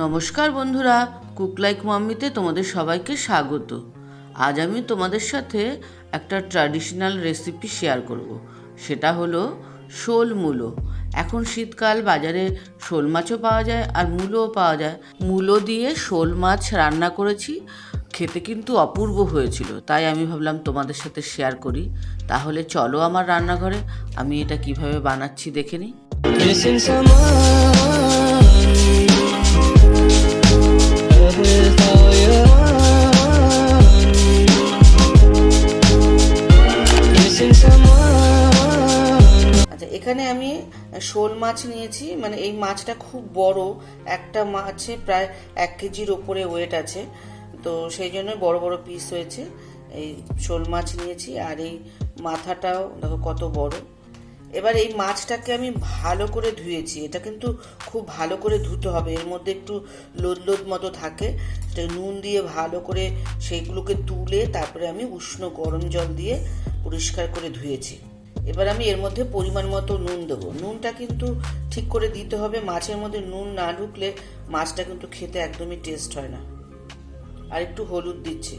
নমস্কার বন্ধুরা, cook like মাম্মিতে তোমাদের সবাইকে স্বাগত। আজ আমি তোমাদের সাথে একটা ট্র্যাডিশনাল রেসিপি শেয়ার করব। সেটা হলো শোল মূলো। এখন শীতকাল, বাজারে শোল মাছও পাওয়া যায় আর মূলোও পাওয়া যায়। মূলো দিয়ে শোল মাছ রান্না করেছি, খেতে কিন্তু অপূর্ব হয়েছিল। তাই আমি ভাবলাম তোমাদের সাথে শেয়ার করি। তাহলে চলো আমার রান্নাঘরে, আমি এটা কিভাবে বানাচ্ছি দেখে নিই। আচ্ছা, এখানে আমি শোল মাছ নিয়েছি। মানে এই মাছটা খুব বড়, একটা মাছে প্রায় 1 কেজির ওপরে ওয়েট আছে, তো সেই জন্য বড় বড় পিস হয়েছে। এই শোল মাছ নিয়েছি আর এই মাথাটাও দেখো কত বড়। এবার এই মাছটাকে আমি ভালো করে ধুয়েছি। এটা কিন্তু খুব ভালো করে ধুতে হবে, এর মধ্যে একটু লোদ লোদ মতো থাকে। সেটা নুন দিয়ে ভালো করে সেইগুলোকে তুলে তারপরে আমি উষ্ণ গরম জল দিয়ে পরিষ্কার করে ধুয়েছি। এবার আমি এর মধ্যে পরিমাণ মতো নুন দেবো। নুনটা কিন্তু ঠিক করে দিতে হবে, মাছের মধ্যে নুন না ঢুকলে মাছটা কিন্তু খেতে একদমই টেস্ট হয় না। আর একটু হলুদ দিচ্ছি।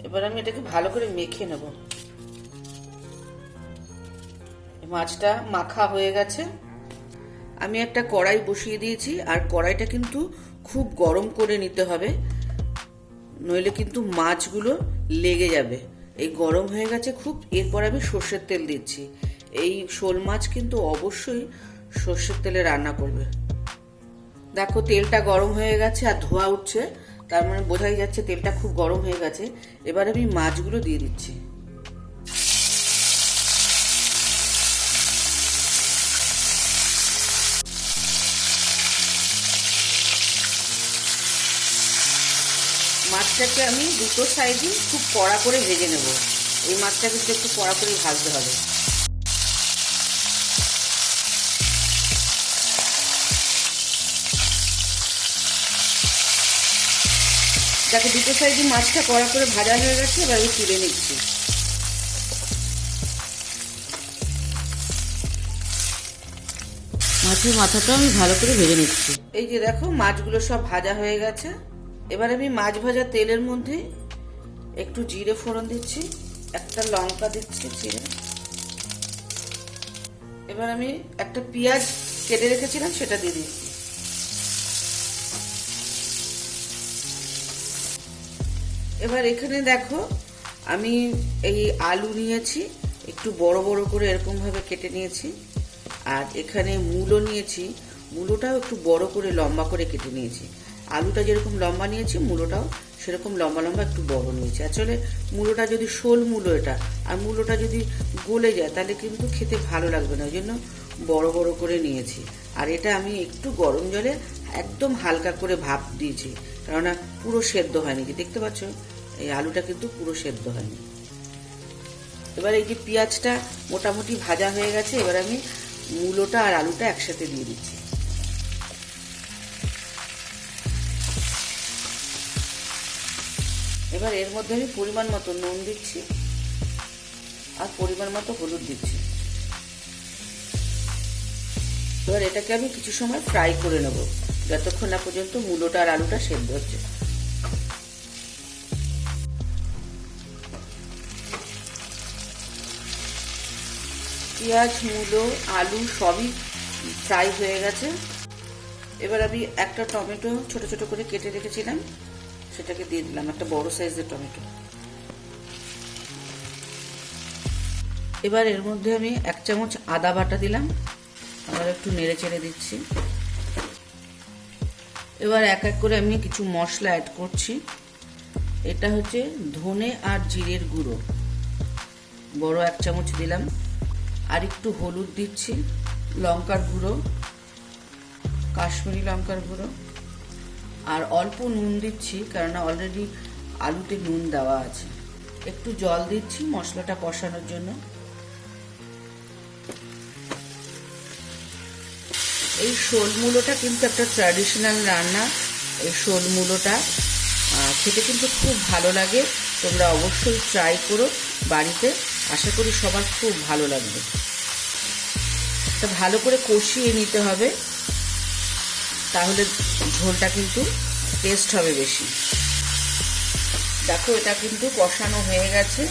এবার আমি এটাকে ভালো করে মেখে নেব। মাছটা মাখা হয়ে গেছে। আমি একটা কড়াই বসিয়ে দিয়েছি, আর কড়াইটা কিন্তু খুব গরম করে নিতে হবে, নইলে কিন্তু মাছগুলো লেগে যাবে। এই গরম হয়ে গেছে খুব। এরপর আমি সর্ষের তেল দিচ্ছি। এই শোল মাছ কিন্তু অবশ্যই সর্ষের তেলে রান্না করবে। দেখো তেলটা গরম হয়ে গেছে আর ধোঁয়া উঠছে, তার মানে বোঝাই যাচ্ছে তেলটা খুব গরম হয়ে গেছে। এবার আমি মাছগুলো দিয়ে দিচ্ছি। মাছটাকে আমি দুটো সাইডই খুব কড়া করে ভেজে নেব। এই মাছটা কিন্তু একটু কড়া করে ভাজতে হবে। দেখো দুটো সাইডই মাছটা কড়া করে ভাজা হয়ে গেছে। এবার আমি তুলে নিচ্ছি। মাছের মাথাটা আমি ভালো করে ভেজে নিচ্ছি। এই যে দেখো মাছগুলো সব ভাজা হয়ে গেছে। এবার আমি মাছ ভাজা তেলের মধ্যে একটু জিরে ফোড়ন দিচ্ছি, একটা লঙ্কা দিচ্ছি জিরে। এবার আমি একটা পেঁয়াজ কেটে রেখেছিলাম সেটা দিয়ে দিচ্ছি। এবার এখানে দেখো আমি এই আলু নিয়েছি, একটু বড় বড় করে এরকম ভাবে কেটে নিয়েছি। আর এখানে মূলো নিয়েছি, মূলোটাও একটু বড় করে লম্বা করে কেটে নিয়েছি। আলুটা যেরকম লম্বা নিয়েছি, মূলোটাও সেরকম লম্বা লম্বা একটু বড় নিয়েছি। আসলে মূলোটা যদি শোল মূলো এটা, আর মূলোটা যদি গলে যায় তাহলে কিন্তু খেতে ভালো লাগবে না, ওই জন্য বড় বড় করে নিয়েছি। আর এটা আমি একটু গরম জলে একদম হালকা করে ভাপ দিয়েছি, কেননা পুরো সেদ্ধ হয়নি। যে দেখতে পাচ্ছ এই আলুটা কিন্তু পুরো সেদ্ধ হয়নি। এবার এই যে পেঁয়াজটা মোটামুটি ভাজা হয়ে গেছে, এবার আমি মূলোটা আর আলুটা একসাথে দিয়ে দিচ্ছি। এবার এর মধ্যে আমি পরিমাণ মতো নুন দিচ্ছি আর পরিমাণ মতো হলুদ দিচ্ছি। এবার এটাকে আমি কিছু সময় ফ্রাই করে নেব, যতক্ষণ না পর্যন্ত মূলোটা আর আলুটা সেদ্ধ হচ্ছে। পেঁয়াজ, মূলো, আলু সবই ফ্রাই হয়ে গেছে। এবার আমি একটা টমেটো ছোট ছোট করে কেটে রেখেছিলাম, সেটাকে দিয়ে দিলাম, একটা বড় সাইজের টমেটো। এবার এর মধ্যে আমি 1 চামচ আদা বাটা দিলাম, আবার একটু নেড়ে চেড়ে দিচ্ছি। এবার এক এক করে আমি কিছু মশলা অ্যাড করছি। এটা হচ্ছে ধনে আর জিরের গুঁড়ো, বড় 1 চামচ দিলাম। আর একটু হলুদ দিচ্ছি, লঙ্কার গুঁড়ো, কাশ্মীরি লঙ্কার গুঁড়ো, আর অল্প নুন দিচ্ছি, কারণ অলরেডি আলুতে নুন দেওয়া আছে। একটু জল দিচ্ছি মশলাটা কষানোর জন্য। এই শোল মূলোটা কিন্তু একটা ট্র্যাডিশনাল রান্না। এই শোল মূলোটা খেতে কিন্তু খুব ভালো লাগে। তোমরা অবশ্যই ট্রাই করো বাড়িতে, আশা করি সবার খুব ভালো লাগবে। এটা ভালো করে কষিয়ে নিতে হবে। তাহলে ঝোলটা কিন্তু টেস্ট হবে বেশি। দেখো এটা কিন্তু কষানো হয়ে গেছে,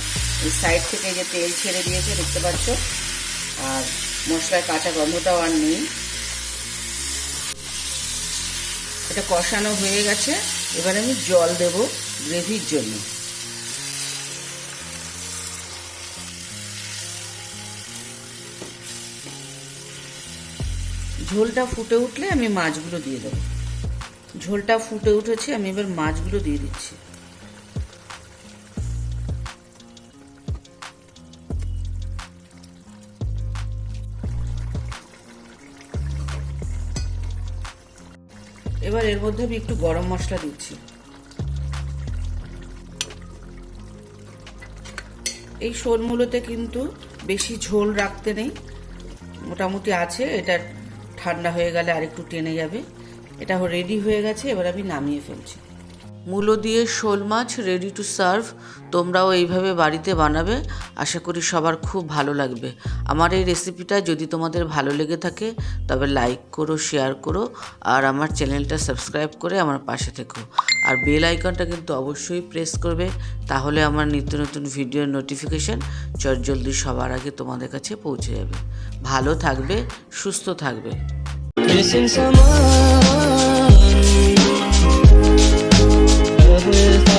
এই সাইড থেকে যে তেল ছেড়ে দিয়েছে দেখতে পাচ্ছ, আর মশলার কাঁচা গন্ধটাও আর নেই। এটা কষানো হয়ে গেছে, এবার আমি জল দেব গ্রেভির জন্য। ঝোলটা ফুটে উঠলে আমি মাছগুলো দিয়ে দেবো। ঝোলটা ফুটে উঠেছে, আমি এবার মাছগুলো দিয়ে দিচ্ছি। এবার এর মধ্যে আমি একটু গরম মশলা দিচ্ছি। এই শোলমূলোতে কিন্তু বেশি ঝোল রাখতে নেই, মোটামুটি আছে। এটা ঠান্ডা হয়ে গেলে আর একটু টেনে যাবে। এটা রেডি হয়ে গেছে, এবার আমি নামিয়ে ফেলছি। মূলো দিয়ে শোল মাছ রেডি টু সার্ভ। তোমরাও এইভাবে বাড়িতে বানাবে, আশা করি সবার খুব ভালো লাগবে। আমার এই রেসিপিটা যদি তোমাদের ভালো লেগে থাকে তবে লাইক করো, শেয়ার করো, আর আমার চ্যানেলটা সাবস্ক্রাইব করে আমার পাশে থেকো। আর বেল আইকনটা কিন্তু অবশ্যই প্রেস করবে, তাহলে আমার নিত্য নতুন ভিডিওর নোটিফিকেশান চটজলদি সবার আগে তোমাদের কাছে পৌঁছে যাবে। ভালো থাকবে, সুস্থ থাকবে। Missing someone with